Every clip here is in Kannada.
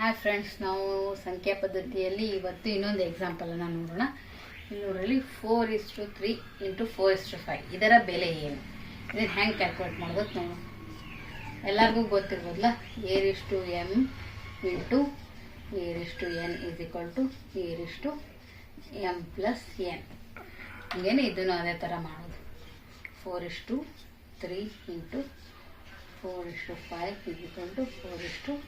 ಹಾಯ್ ಫ್ರೆಂಡ್ಸ್, ನಾವು ಸಂಖ್ಯಾ ಪದ್ಧತಿಯಲ್ಲಿ ಇವತ್ತು ಇನ್ನೊಂದು ಎಕ್ಸಾಂಪಲನ್ನು ನೋಡೋಣ. ಇಲ್ಲಿ 4:3 × 4:5 ಇದರ ಬೆಲೆ ಏನು, ಇದನ್ನು ಹೆಂಗೆ ಕ್ಯಾಲ್ಕುಲೇಟ್ ಮಾಡೋದು ನೋಡೋಣ. ಎಲ್ಲರಿಗೂ ಗೊತ್ತಿರ್ಬೋದಲ್ಲ, A/m × A/n = A/m + n. ಈಗೇನು ಇದನ್ನು ಅದೇ ಥರ ಮಾಡೋದು. 4:3 × 4:5 = 4:3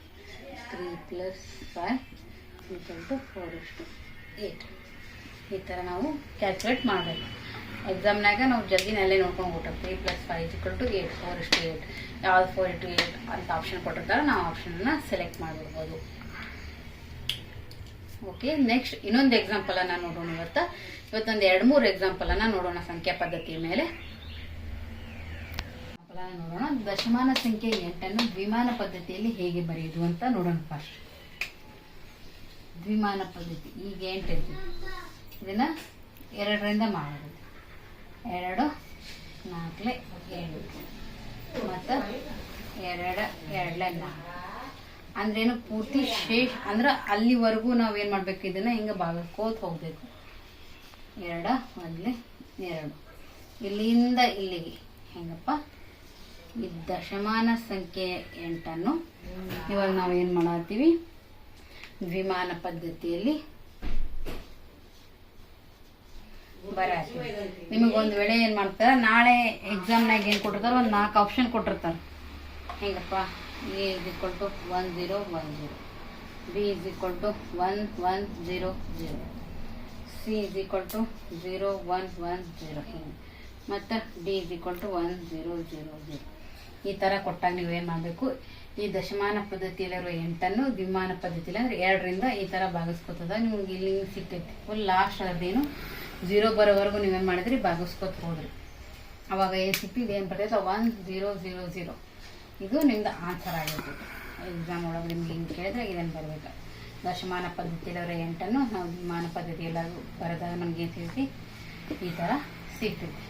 + 5 = 4:8. ಈ ಥರ ನಾವು ಕ್ಯಾಲ್ಕುಲೇಟ್ ಮಾಡಬೇಕು. ಎಕ್ಸಾಮ್ನಾಗ ನಾವು ಜಲ್ದಿನಲ್ಲೇ ನೋಡ್ಕೊಂಡು 3 + 5 = 8, 4:8. ಯಾವ್ದು 4:8 ಅಂತ ಆಪ್ಷನ್ ಕೊಟ್ಟಿರ್ತಾರೆ, ನಾವು ಆಪ್ಷನ್ನ ಸೆಲೆಕ್ಟ್ ಮಾಡಿಬಿಡ್ಬೋದು. ಓಕೆ, ನೆಕ್ಸ್ಟ್ ಇನ್ನೊಂದು ಎಕ್ಸಾಂಪಲನ್ನು ನೋಡೋಣ. ಇವತ್ತೊಂದು 2-3 ಎಕ್ಸಾಂಪಲನ್ನು ನೋಡೋಣ ಸಂಖ್ಯಾ ಪದ್ಧತಿಯ ಮೇಲೆ. ನೋಡೋಣ. ದಶಮಾನ ಸಂಖ್ಯೆ 8 ದ್ವಿಮಾನ ಪದ್ಧತಿಯಲ್ಲಿ ಹೇಗೆ ಬರೆಯುವುದು ಅಂತ ನೋಡೋಣ. ಫಸ್ಟ್ ದ್ವಿಮಾನ ಪದ್ಧತಿ. ಈಗ 8 ಇದೆ, ಇದನ್ನ 2ರಿಂದ ಮಾಡೋದು. 2 4 7 ಮತ್ತು 2 2 4 ಅಂದ್ರೇನು, ಪೂರ್ತಿ ಶೇಷ ಅಂದ್ರೆ ಅಲ್ಲಿವರೆಗೂ ನಾವೇನು ಮಾಡಬೇಕು, ಇದನ್ನ ಹಿಂಗೆ ಭಾಗಕೋತ ಹೋಗ್ಬೇಕು. 2 1 2 ಇಲ್ಲಿಂದ ಇಲ್ಲಿಗೆ ಹೆಂಗಪ್ಪ. ಈ ದಶಮಾನ ಸಂಖ್ಯೆ 8 ಇವಾಗ ನಾವು ಏನು ಮಾಡತ್ತೀವಿ, ದ್ವಿಮಾನ ಪದ್ಧತಿಯಲ್ಲಿ ಬರತ್ತೀವಿ. ನಿಮಗೊಂದು ವೇಳೆ ಏನು ಮಾಡ್ತಾರೆ, ನಾಳೆ ಎಕ್ಸಾಮ್ನಾಗ ಏನು ಕೊಟ್ಟಿರ್ತಾರೆ, ಒಂದು 4 ಆಪ್ಷನ್ ಕೊಟ್ಟಿರ್ತಾರೆ. ಹೆಂಗಪ್ಪ, A = 1 0 1 0, B = 1 1 0 0, C = 0 1 1 0 ಹಿಂಗೆ, ಮತ್ತು D = 1 0 0 0. ಈ ಥರ ಕೊಟ್ಟಾಗ ನೀವೇನು ಮಾಡಬೇಕು, ಈ ದಶಮಾನ ಪದ್ಧತಿಯಲ್ಲಿರೋ 8 ದ್ವಿಮಾನ ಪದ್ಧತಿಯಲ್ಲಿ ಅಂದರೆ 2ರಿಂದ ಈ ಥರ ಭಾಗಿಸ್ಕೊತದ. ನಿಮ್ಗೆ ಇಲ್ಲಿ ಸಿಗ್ತೈತಿ. ಫುಲ್ ಲಾಸ್ಟ್ ಅದೇನು 0 ಬರೋವರೆಗೂ ನೀವೇನು ಮಾಡಿದ್ರಿ, ಭಾಗಿಸ್ಕೊತ ಹೋದ್ರಿ. ಅವಾಗ ಏನು ಸಿಕ್ತಿದ್ದು, ಏನು ಬರ್ತೈತೆ 1 0 0 0. ಇದು ನಿಮ್ದು ಆನ್ಸರ್ ಆಗಿರ್ತೈತಿ. ಎಕ್ಸಾಮ್ ಒಳಗೆ ನಿಮ್ಗೆ ಹಿಂಗೆ ಕೇಳಿದ್ರೆ ಇದನ್ನು ಬರಬೇಕು. ದಶಮಾನ ಪದ್ಧತಿಯಲ್ಲಿರೋ 8 ನಾವು ದ್ವಿಮಾನ ಪದ್ಧತಿಯೆಲ್ಲ ಬರೆದಾಗ ನಮ್ಗೆ ಏನು ಸಿಗ್ತೈತಿ, ಈ ಥರ ಸಿಗ್ತೈತಿ.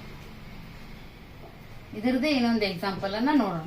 ಇದರದೇ ಇನ್ನೊಂದು ಎಕ್ಸಾಂಪಲನ್ನು ನೋಡೋಣ.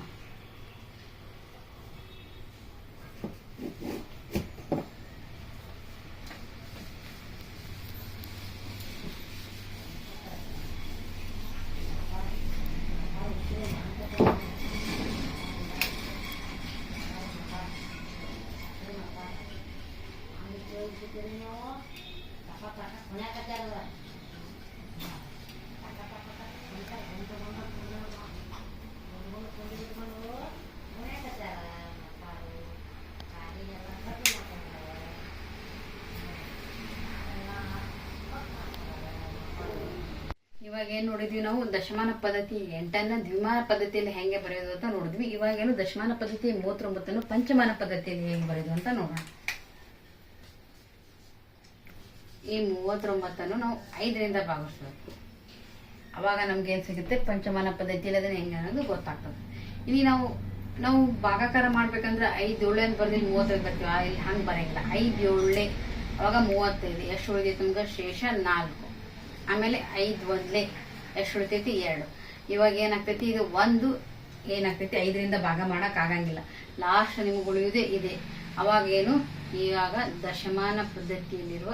ಇವಾಗ ಏನು ನೋಡಿದ್ವಿ, ನಾವು ದಶಮಾನ ಪದ್ಧತಿ 8 ದ್ವಿಮಾನ ಪದ್ಧತಿಯಲ್ಲಿ ಹೆಂಗೆ ಬರೆಯೋದು ಅಂತ ನೋಡಿದ್ವಿ. ಇವಾಗೇನು ದಶಮಾನ ಪದ್ಧತಿ 39 ಪಂಚಮಾನ ಪದ್ಧತಿಯಲ್ಲಿ ಹೇಗೆ ಬರೆಯೋದು ಅಂತ ನೋಡೋಣ. ಈ 39 ನಾವು 5ರಿಂದ ಭಾಗಿಸ್ಬೇಕು. ಅವಾಗ ನಮ್ಗೆ ಏನು ಸಿಗುತ್ತೆ, ಪಂಚಮಾನ ಪದ್ಧತಿಯಲ್ಲಿ ಅದನ್ನ ಹೆಂಗೆ ಅನ್ನೋದು ಗೊತ್ತಾಗ್ತದೆ. ಇಲ್ಲಿ ನಾವು ಭಾಗಾಕಾರ ಮಾಡ್ಬೇಕಂದ್ರೆ 5 7 ಅಂತ ಬರ್ದಿಲ್ಲ 35 ಬರ್ತೀವಿ. ಇಲ್ಲಿ ಹಂಗೆ ಬರೋಂಗಿಲ್ಲ. 5 7 ಅವಾಗ 35. ಎಷ್ಟು ಉಳಿದೈತೆ ನಮ್ಗೆ, ಶೇಷ 4. ಆಮೇಲೆ 5 1 ಎಷ್ಟು ಉಳಿತೈತಿ, 2. ಇವಾಗ ಏನಾಗ್ತೈತಿ, ಇದು 1 ಏನಾಗ್ತೈತಿ, 5ರಿಂದ ಭಾಗ ಮಾಡಕ್ ಆಗಂಗಿಲ್ಲ. ಲಾಸ್ಟ್ ನಿಮ್ಗೆ ಉಳಿಯುವುದೇ ಇದೆ. ಅವಾಗ ಏನು, ಇವಾಗ ದಶಮಾನ ಪದ್ಧತಿಯಲ್ಲಿರುವ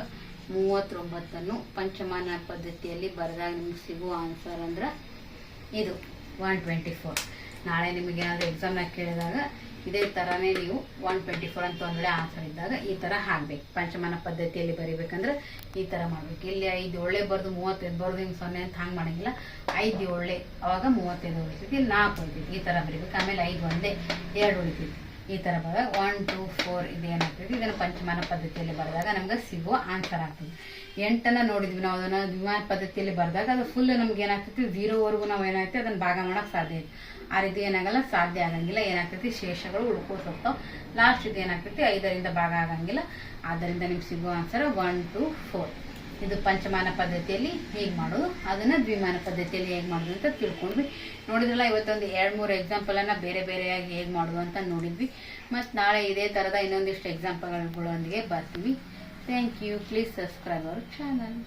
39 ಪಂಚಮಾನ ಪದ್ಧತಿಯಲ್ಲಿ ಬರೆದಾಗ ನಿಮ್ಗೆ ಸಿಗುವ ಆನ್ಸರ್ ಅಂದ್ರೆ ಇದು 124. ನಾಳೆ ನಿಮಗೆ ಏನಾದರೂ ಎಕ್ಸಾಮ್ನಾಗ ಕೇಳಿದಾಗ ಇದೇ ಥರನೇ ನೀವು 124 ಅಂತ ಒಂದು ಆನ್ಸರ್ ಇದ್ದಾಗ ಈ ಥರ ಹಾಕ್ಬೇಕು. ಪಂಚಮಾನ ಪದ್ಧತಿಯಲ್ಲಿ ಬರಿಬೇಕಂದ್ರೆ ಈ ಥರ ಮಾಡ್ಬೇಕು. ಇಲ್ಲಿ 5 7 ಬರ್ದು 35 ಬರ್ದು ಹಿಂಗೆ 0 ಅಂತ ಹಂಗೆ ಮಾಡೋಂಗಿಲ್ಲ. 5 7 ಅವಾಗ 35 ಉಳಿತೈತಿ, 4 ಉಳಿತೈತಿ. ಈ ಥರ ಬರಿಬೇಕು. ಆಮೇಲೆ 5 1 2 ಉಳಿತೈತಿ. ಈ ಥರ ಬರೆದಾಗ 1 2 4 ಇದೇನಾಗ್ತೈತಿ, ಇದನ್ನು ಪಂಚಮಾನ ಪದ್ಧತಿಯಲ್ಲಿ ಬರೆದಾಗ ನಮ್ಗೆ ಸಿಗುವ ಆನ್ಸರ್ ಆಗ್ತದೆ. 8 ನೋಡಿದ್ವಿ ನಾವು, ಅದನ್ನು ದ್ವಿಮಾನ ಪದ್ಧತಿಯಲ್ಲಿ ಬರೆದಾಗ ಅದು ಫುಲ್ ನಮ್ಗೆ ಏನಾಗ್ತೈತಿ, 0ವರೆಗೂ ನಾವು ಏನಾಗ್ತೈತಿ ಅದನ್ನು ಭಾಗ ಮಾಡೋಕೆ ಸಾಧ್ಯ ಇದೆ. ಆ ರೀತಿ ಏನಾಗಲ್ಲ, ಸಾಧ್ಯ ಆಗಂಗಿಲ್ಲ. ಏನಾಗ್ತೈತಿ, ಶೇಷಗಳು ಉಳ್ಕೋತ ಹೋಗ್ತಾವೆ. ಲಾಸ್ಟ್ ಇದು ಏನಾಗ್ತೈತಿ, 5ರಿಂದ ಭಾಗ ಆಗಂಗಿಲ್ಲ. ಆದ್ದರಿಂದ ನಿಮ್ಗೆ ಸಿಗುವ ಆನ್ಸರ್ 1 2 4. ಇದು ಪಂಚಮಾನ ಪದ್ಧತಿಯಲ್ಲಿ ಹೇಗೆ ಮಾಡೋದು, ಅದನ್ನು ದ್ವಿಮಾನ ಪದ್ಧತಿಯಲ್ಲಿ ಹೇಗೆ ಮಾಡೋದು ಅಂತ ತಿಳ್ಕೊಂಡ್ವಿ. ನೋಡಿದ್ರಲ್ಲ, ಇವತ್ತೊಂದು 2-3 ಎಕ್ಸಾಂಪಲನ್ನು ಬೇರೆ ಬೇರೆಯಾಗಿ ಹೇಗೆ ಮಾಡೋದು ಅಂತ ನೋಡಿದ್ವಿ. ಮತ್ತು ನಾಳೆ ಇದೇ ಥರದ ಇನ್ನೊಂದಿಷ್ಟು ಎಕ್ಸಾಂಪಲ್ಗಳೊಂದಿಗೆ ಬರ್ತೀವಿ. Thank you. Please subscribe our channel.